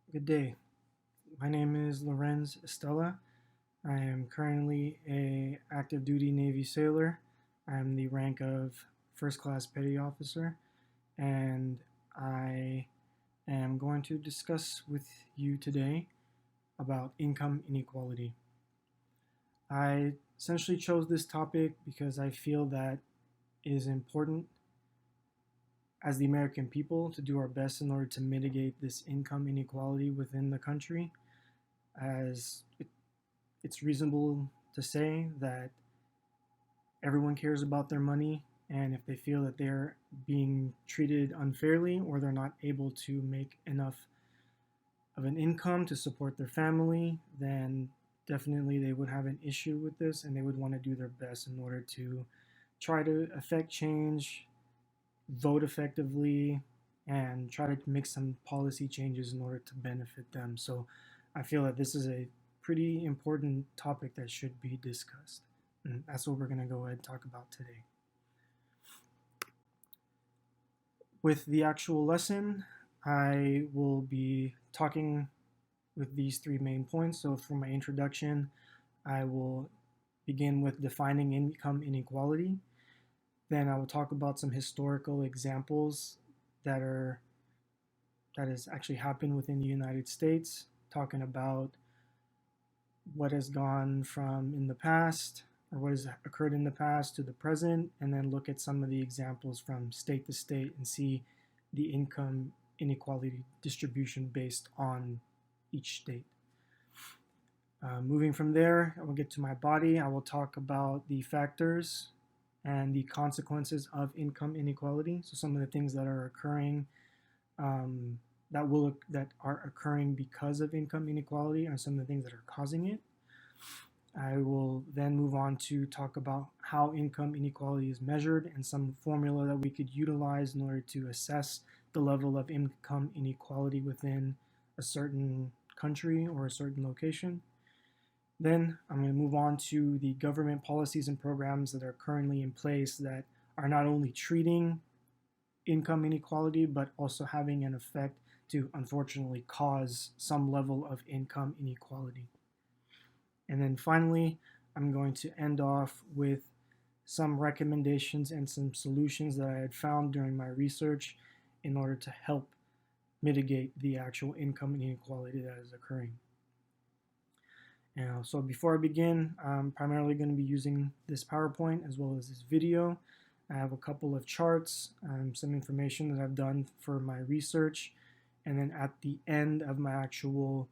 Good day. My name is Lorenz Estella. I am currently a active duty Navy sailor. I am the rank of first class petty officer, and I am going to discuss with you today about income inequality. I essentially chose this topic because I feel that it is important as the American people to do our best in order to mitigate this income inequality within the country, as it's reasonable to say that everyone cares about their money, and if they feel that they're being treated unfairly or they're not able to make enough of an income to support their family, then definitely they would have an issue with this and they would want to do their best in order to try to affect change, vote effectively, and try to make some policy changes in order to benefit them. So I feel that this is a pretty important topic that should be discussed. And that's what we're going to go ahead and talk about today. With the actual lesson, I will be talking with these three main points. So for my introduction, I will begin with defining income inequality. Then I will talk about some historical examples that has actually happened within the United States, talking about what has gone from in the past or what has occurred in the past to the present, and then look at some of the examples from state to state and see the income inequality distribution based on each state. Moving from there, I will get to my body. I will talk about the factors and the consequences of income inequality. So some of the things that are occurring that are occurring because of income inequality and some of the things that are causing it. I will then move on to talk about how income inequality is measured and some formula that we could utilize in order to assess the level of income inequality within a certain country or a certain location. Then I'm going to move on to the government policies and programs that are currently in place that are not only treating income inequality, but also having an effect to unfortunately cause some level of income inequality. And then finally, I'm going to end off with some recommendations and some solutions that I had found during my research in order to help mitigate the actual income inequality that is occurring. So before I begin, I'm primarily going to be using this PowerPoint as well as this video. I have a couple of charts, some information that I've done for my research, and then at the end of my actual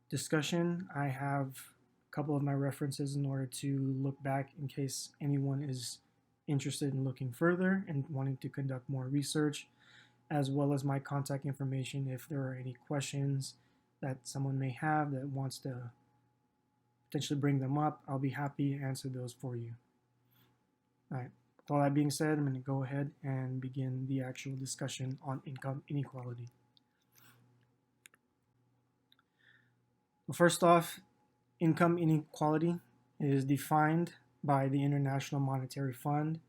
discussion, I have a couple of my references in order to look back in case anyone is interested in looking further and wanting to conduct more research, as well as my contact information if there are any questions that someone may have that wants to potentially bring them up. I'll be happy to answer those for you. All right, with all that being said, I'm going to go ahead and begin the actual discussion on income inequality. Well, first off, income inequality is defined by the International Monetary Fund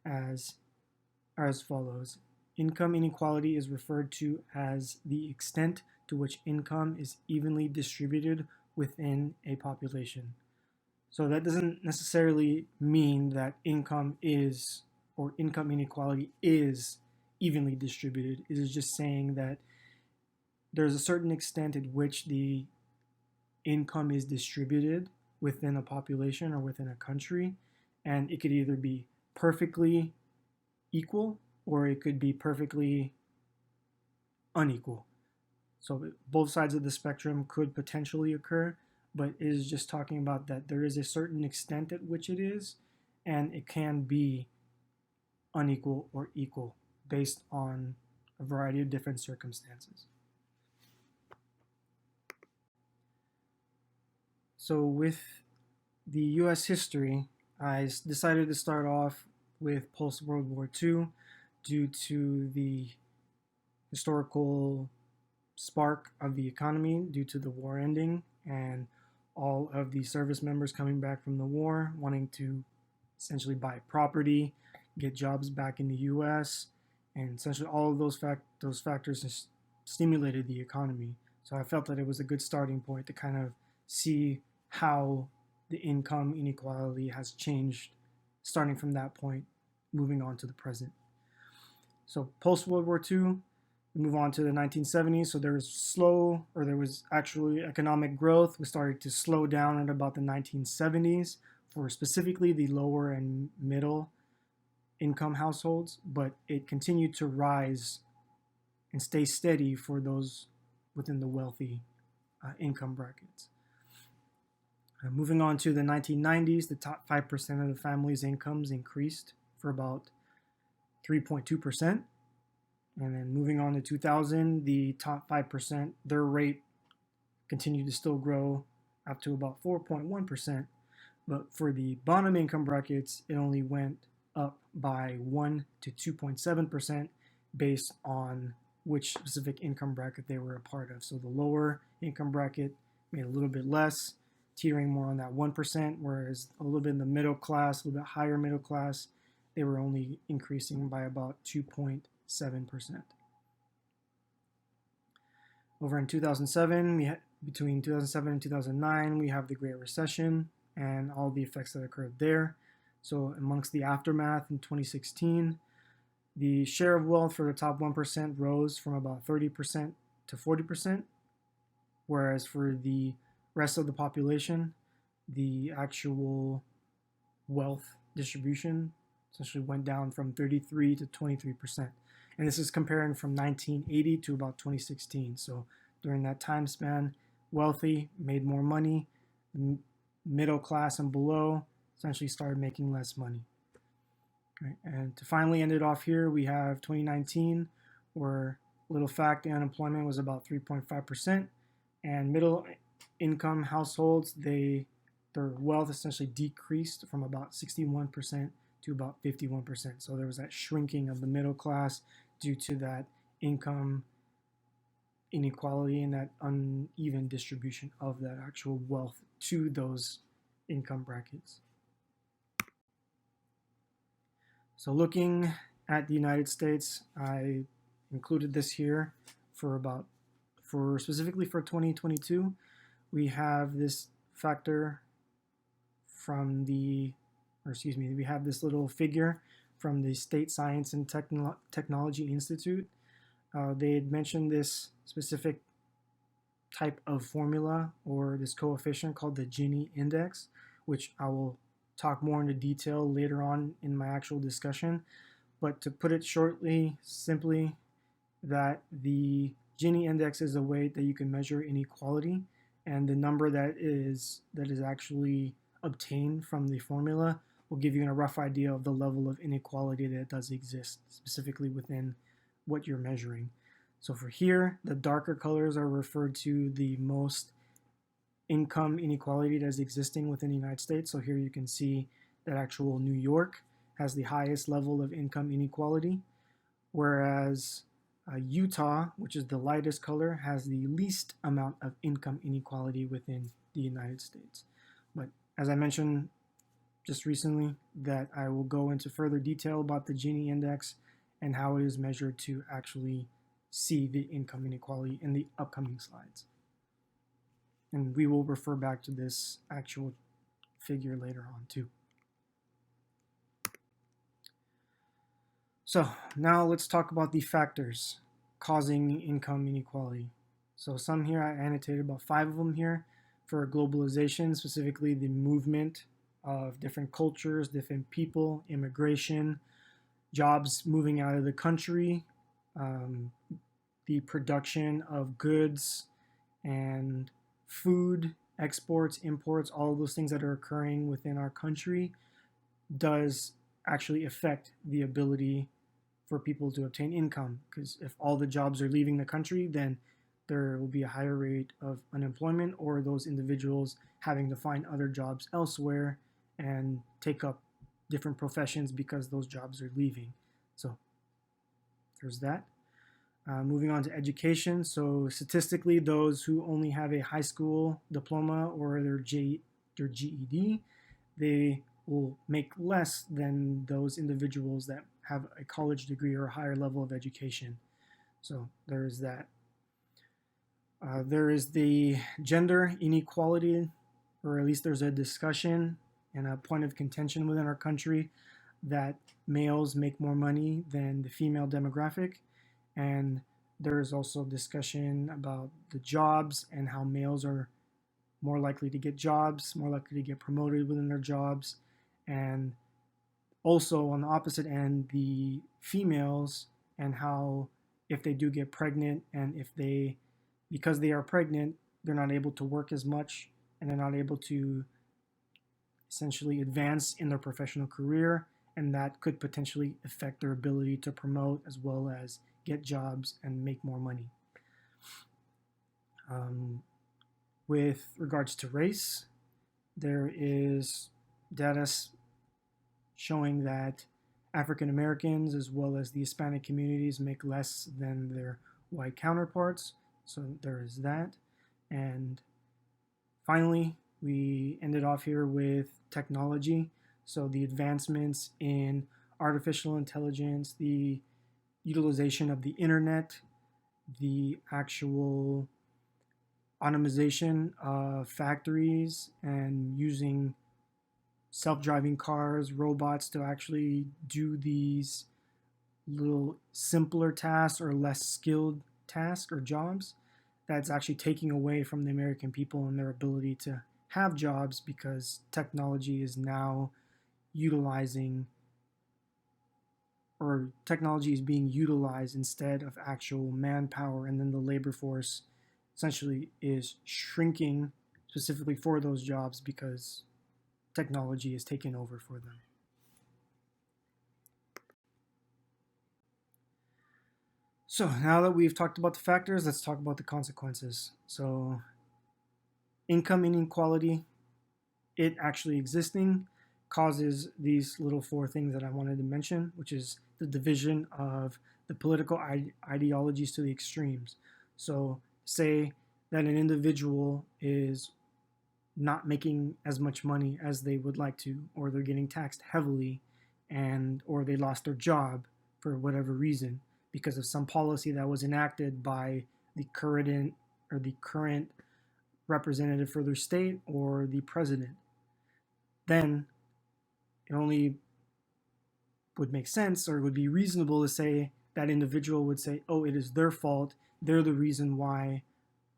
as follows. Income inequality is referred to as the extent to which income is evenly distributed within a population. So that doesn't necessarily mean that income is, or income inequality is evenly distributed. It is just saying that there's a certain extent at which the income is distributed within a population or within a country, and it could either be perfectly equal or it could be perfectly unequal. So both sides of the spectrum could potentially occur, but it is just talking about that there is a certain extent at which it is, and it can be unequal or equal based on a variety of different circumstances. So with the US history, I decided to start off with post-World War II due to the historical spark of the economy due to the war ending and all of the service members coming back from the war wanting to essentially buy property, get jobs back in the US, and essentially all of those factors stimulated the economy. So I felt that it was a good starting point to kind of see how the income inequality has changed starting from that point, moving on to the present. So post World War II, we move on to the 1970s. So there was actually economic growth. We started to slow down at about the 1970s for specifically the lower and middle income households, but it continued to rise and stay steady for those within the wealthy income brackets. Moving on to the 1990s, the top 5% of the family's incomes increased for about 3.2%. And then moving on to 2000, the top 5%, their rate continued to still grow up to about 4.1%. But for the bottom income brackets, it only went up by 1 to 2.7% based on which specific income bracket they were a part of. So the lower income bracket made a little bit less, teetering more on that 1%, whereas a little bit in the middle class, a little bit higher middle class, they were only increasing by about 2.7%. Over in 2007, between 2007 and 2009, we have the Great Recession and all the effects that occurred there. So amongst the aftermath in 2016, the share of wealth for the top 1% rose from about 30% to 40%, whereas for the rest of the population, the actual wealth distribution essentially went down from 33 to 23%. And this is comparing from 1980 to about 2016. So during that time span, wealthy made more money, middle class and below essentially started making less money. Right? And to finally end it off here, we have 2019, where little fact, the unemployment was about 3.5%, and middle income households, their wealth essentially decreased from about 61% to about 51%. So there was that shrinking of the middle class due to that income inequality and that uneven distribution of that actual wealth to those income brackets. So looking at the United States, I included this here for specifically for 2022. We have this factor we have this little figure from the State Science and Technology Institute. They had mentioned this specific type of formula or this coefficient called the Gini index, which I will talk more into detail later on in my actual discussion. But to put it simply, that the Gini index is a way that you can measure inequality, and the number that is actually obtained from the formula will give you a rough idea of the level of inequality that does exist, specifically within what you're measuring. So for here, the darker colors are referred to the most income inequality that is existing within the United States. So here you can see that actual New York has the highest level of income inequality, whereas Utah, which is the lightest color, has the least amount of income inequality within the United States. But as I mentioned just recently, that I will go into further detail about the Gini index and how it is measured to actually see the income inequality in the upcoming slides. And we will refer back to this actual figure later on too. So now let's talk about the factors causing income inequality. So some here, I annotated about 5 of them here for globalization, specifically the movement of different cultures, different people, immigration, jobs moving out of the country, the production of goods and food, exports, imports, all of those things that are occurring within our country does actually affect the ability for people to obtain income. Because if all the jobs are leaving the country, then there will be a higher rate of unemployment, or those individuals having to find other jobs elsewhere and take up different professions because those jobs are leaving. So there's that. Moving on to education. So statistically, those who only have a high school diploma or their GED, they will make less than those individuals that have a college degree or a higher level of education. So there is that There is the gender inequality, or at least there's a discussion and a point of contention within our country that males make more money than the female demographic. And there's also discussion about the jobs and how males are more likely to get jobs, more likely to get promoted within their jobs. And also on the opposite end, the females and how if they do get pregnant and if they, because they are pregnant, they're not able to work as much and they're not able to essentially advance in their professional career, and that could potentially affect their ability to promote as well as get jobs and make more money. With regards to race, there is data showing that African Americans as well as the Hispanic communities make less than their white counterparts. So there is that. And finally, we ended off here with technology. So the advancements in artificial intelligence, the utilization of the internet, the actual automation of factories and using self-driving cars, robots to actually do these little simpler tasks or less skilled tasks or jobs. That's actually taking away from the American people and their ability to have jobs because technology is now utilizing, or technology is being utilized instead of actual manpower, and then the labor force essentially is shrinking specifically for those jobs because technology is taking over for them. So now that we've talked about the factors, let's talk about the consequences. So income inequality, it actually existing, causes these little four things that I wanted to mention, which is the division of the political ideologies to the extremes. So say that an individual is not making as much money as they would like to, or they're getting taxed heavily, and or they lost their job for whatever reason because of some policy that was enacted by the current representative for their state or the president. Then it only would make sense, or it would be reasonable to say that individual would say, oh, it is their fault. They're the reason why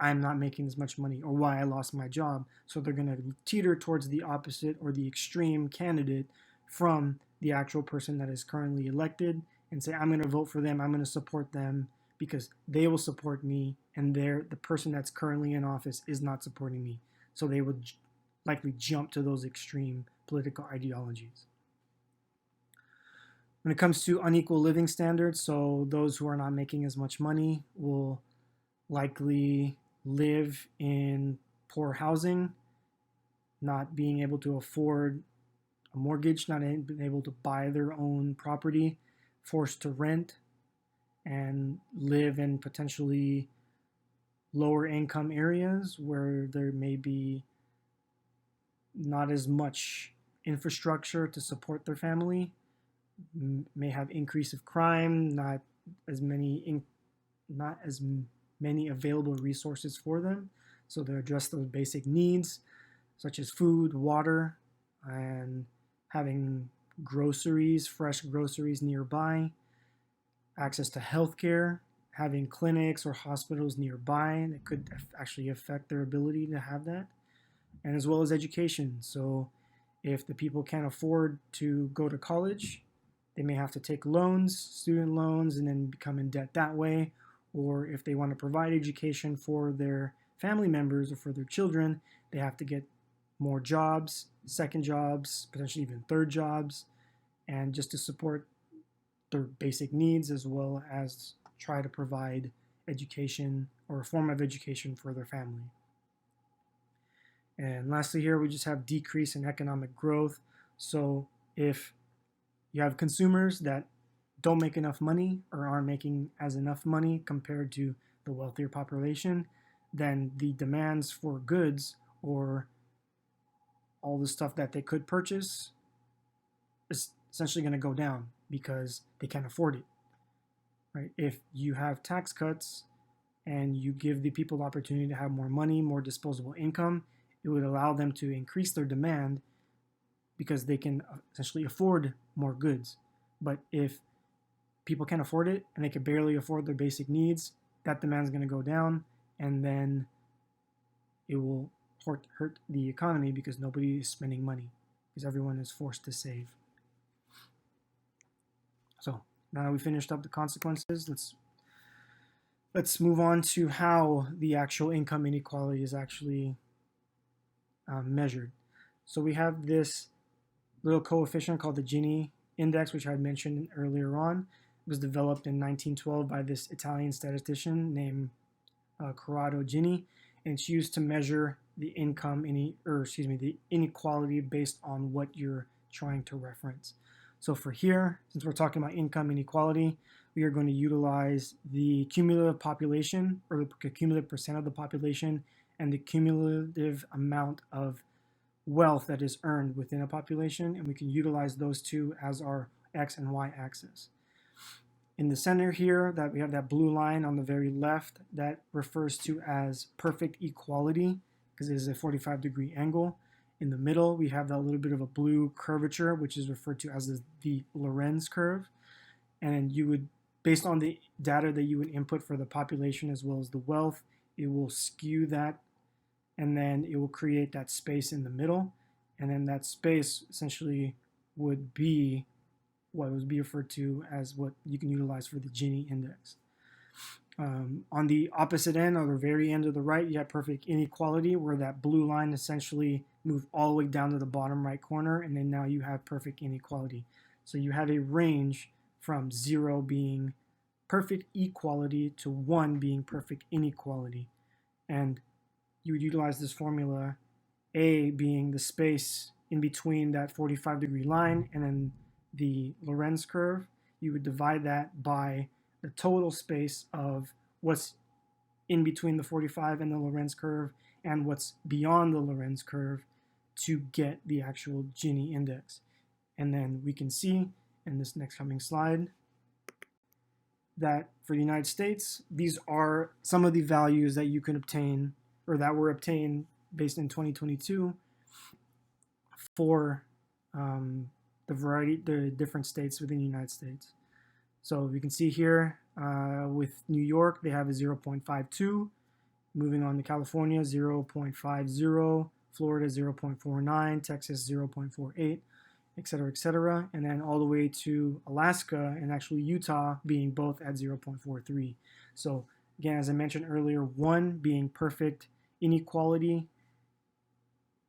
I'm not making as much money or why I lost my job. So they're going to teeter towards the opposite or the extreme candidate from the actual person that is currently elected and say, I'm going to vote for them. I'm going to support them because they will support me, and the person that's currently in office is not supporting me. So they would likely jump to those extreme political ideologies. When it comes to unequal living standards, so those who are not making as much money will likely live in poor housing, not being able to afford a mortgage, not being able to buy their own property, forced to rent, and live in potentially lower income areas where there may be not as much infrastructure to support their family, may have increase of crime, not as many available resources for them. So they address those basic needs such as food, water, and having groceries, fresh groceries nearby, access to healthcare, having clinics or hospitals nearby that could actually affect their ability to have that, and as well as education. So if the people can't afford to go to college, they may have to take loans, student loans, and then become in debt that way. Or if they want to provide education for their family members or for their children, they have to get more jobs, second jobs, potentially even third jobs, and just to support their basic needs as well as try to provide education or a form of education for their family. And lastly here, we just have decrease in economic growth. So if you have consumers that don't make enough money or aren't making as enough money compared to the wealthier population, then the demands for goods or all the stuff that they could purchase is essentially going to go down because they can't afford it. Right? If you have tax cuts, and you give the people the opportunity to have more money, more disposable income, it would allow them to increase their demand because they can essentially afford more goods. But if people can't afford it and they can barely afford their basic needs, that demand is going to go down, and then it will hurt the economy because nobody is spending money because everyone is forced to save. So now that we finished up the consequences, let's move on to how the actual income inequality is actually measured. So we have this little coefficient called the Gini index, which I had mentioned earlier on. It was developed in 1912 by this Italian statistician named Corrado Gini, and it's used to measure the the inequality based on what you're trying to reference. So for here, since we're talking about income inequality, we are going to utilize the cumulative population, or the cumulative percent of the population, and the cumulative amount of wealth that is earned within a population, and we can utilize those two as our x and y axis. In the center here, that we have that blue line on the very left, that refers to as perfect equality because it is a 45-degree angle. In the middle, we have that little bit of a blue curvature, which is referred to as the Lorenz curve. And you would, based on the data that you would input for the population as well as the wealth, it will skew that, and then it will create that space in the middle. And then that space essentially would be what would be referred to as what you can utilize for the Gini index. On the opposite end, or the very end of the right, you have perfect inequality, where that blue line essentially moved all the way down to the bottom right corner, and then now you have perfect inequality. So you have a range from 0 being perfect equality to 1 being perfect inequality. And you would utilize this formula, A being the space in between that 45-degree line and then the Lorenz curve. You would divide that by the total space of what's in between the 45 and the Lorenz curve and what's beyond the Lorenz curve to get the actual Gini index. And then we can see in this next coming slide that for the United States, these are some of the values that you can obtain, or that were obtained based in 2022 for the different states within the United States. So we can see here with New York, they have a 0.52. Moving on to California, 0.50. Florida, 0.49. Texas, 0.48, et cetera, and then all the way to Alaska and actually Utah being both at 0.43. So again, as I mentioned earlier, 1 being perfect inequality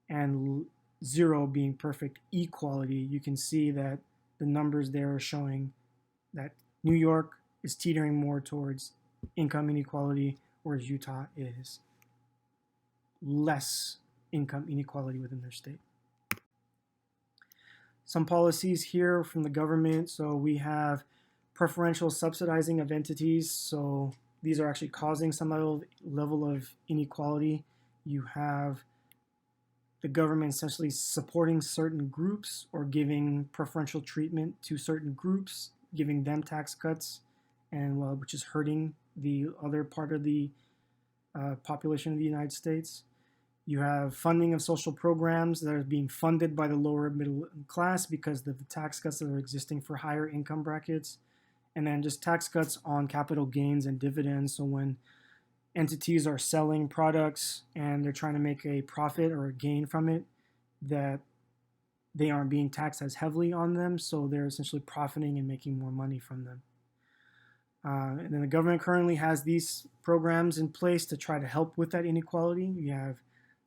and 0 being perfect equality. You can see that the numbers there are showing that New York is teetering more towards income inequality, whereas Utah is less income inequality within their state. Some policies here from the government. So we have preferential subsidizing of entities. So these are actually causing some level of inequality. You have the government essentially supporting certain groups or giving preferential treatment to certain groups, giving them tax cuts, and which is hurting the other part of the population of the United States. You have funding of social programs that are being funded by the lower middle class because of the tax cuts that are existing for higher income brackets. And then just tax cuts on capital gains and dividends. So when entities are selling products and they're trying to make a profit or a gain from it, that they aren't being taxed as heavily on them. So they're essentially profiting and making more money from them. And then the government currently has these programs in place to try to help with that inequality. You have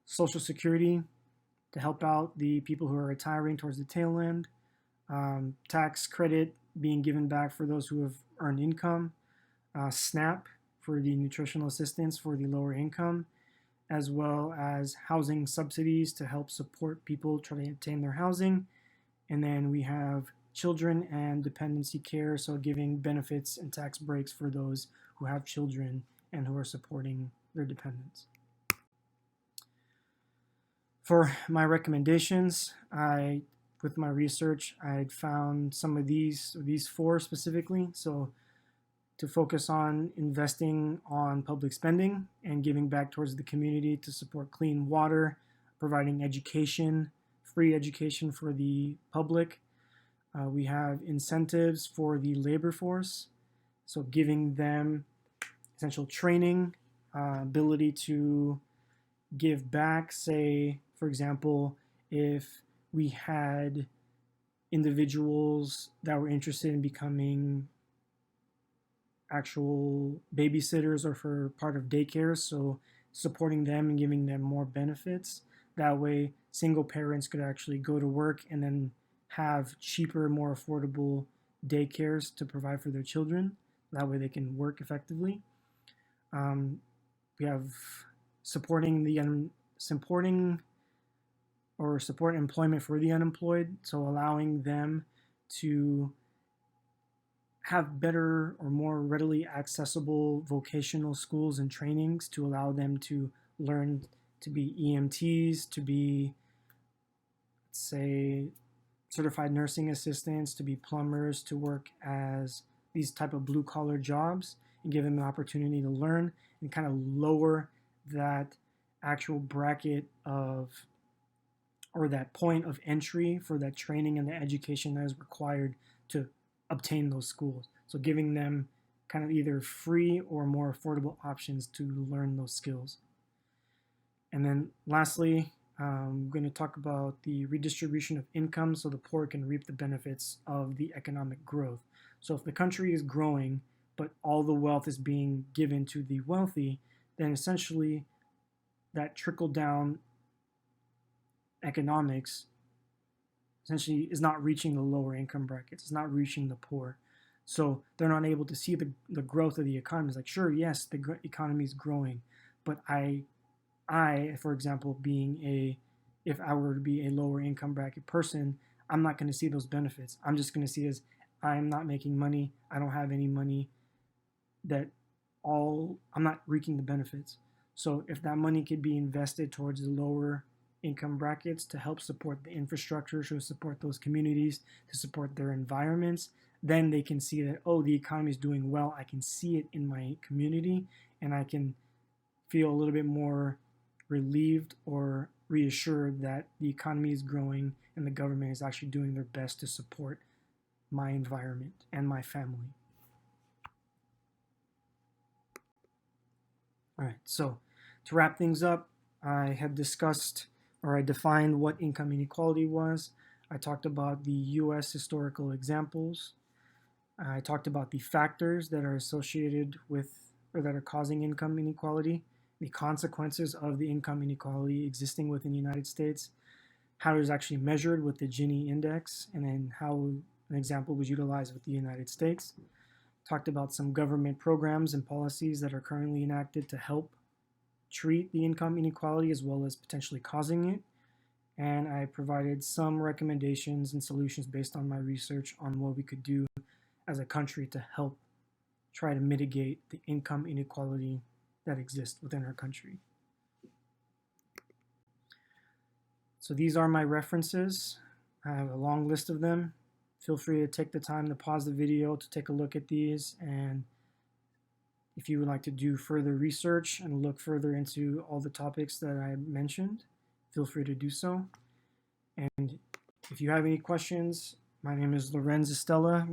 Social Security to help out the people who are retiring towards the tail end, tax credit being given back for those who have earned income, SNAP for the nutritional assistance for the lower income, as well as housing subsidies to help support people trying to obtain their housing. And then we have children and dependency care, so giving benefits and tax breaks for those who have children and who are supporting their dependents. For my recommendations, with my research, I found some of these 4 specifically. So to focus on investing on public spending and giving back towards the community to support clean water, providing education, free education for the public. We have incentives for the labor force, so giving them essential training, ability to give back. Say, for example, if we had individuals that were interested in becoming actual babysitters or for part of daycares, so supporting them and giving them more benefits. That way, single parents could actually go to work and then have cheaper, more affordable daycares to provide for their children. That way, they can work effectively. We have supporting support employment for the unemployed, so allowing them to have better or more readily accessible vocational schools and trainings to allow them to learn to be EMTs, to be, say, certified nursing assistants, to be plumbers, to work as these type of blue-collar jobs, and give them an opportunity to learn and kind of lower that actual bracket of, or that point of entry for that training and the education that is required to obtain those schools. So giving them kind of either free or more affordable options to learn those skills. And then lastly, I'm going to talk about the redistribution of income so the poor can reap the benefits of the economic growth. So if the country is growing, but all the wealth is being given to the wealthy, then essentially that trickle-down economics essentially is not reaching the lower income brackets. It's not reaching the poor. So they're not able to see the growth of the economy. It's like, sure, yes, the economy is growing, but I, for example, if I were to be a lower income bracket person, I'm not going to see those benefits. I'm just going to see as I'm not making money. I don't have any money. I'm not reaping the benefits. So if that money could be invested towards the lower income brackets to help support the infrastructure, to support those communities, to support their environments, then they can see that, oh, the economy is doing well. I can see it in my community, and I can feel a little bit more relieved or reassured that the economy is growing and the government is actually doing their best to support my environment and my family. All right, so to wrap things up, I had discussed, or I defined what income inequality was. I talked about the US historical examples. I talked about the factors that are associated with, or that are causing income inequality, the consequences of the income inequality existing within the United States, how it is actually measured with the Gini index, and then how an example was utilized with the United States. Talked about some government programs and policies that are currently enacted to help treat the income inequality as well as potentially causing it. And I provided some recommendations and solutions based on my research on what we could do as a country to help try to mitigate the income inequality that exists within our country. So these are my references. I have a long list of them. Feel free to take the time to pause the video to take a look at these, and if you would like to do further research and look further into all the topics that I mentioned, feel free to do so. And if you have any questions, my name is Lorenz Estella,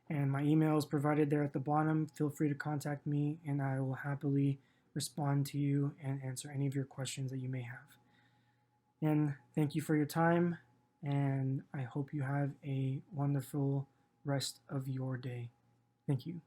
and my email is provided there at the bottom. Feel free to contact me, and I will happily respond to you and answer any of your questions that you may have. And thank you for your time, and I hope you have a wonderful rest of your day. Thank you.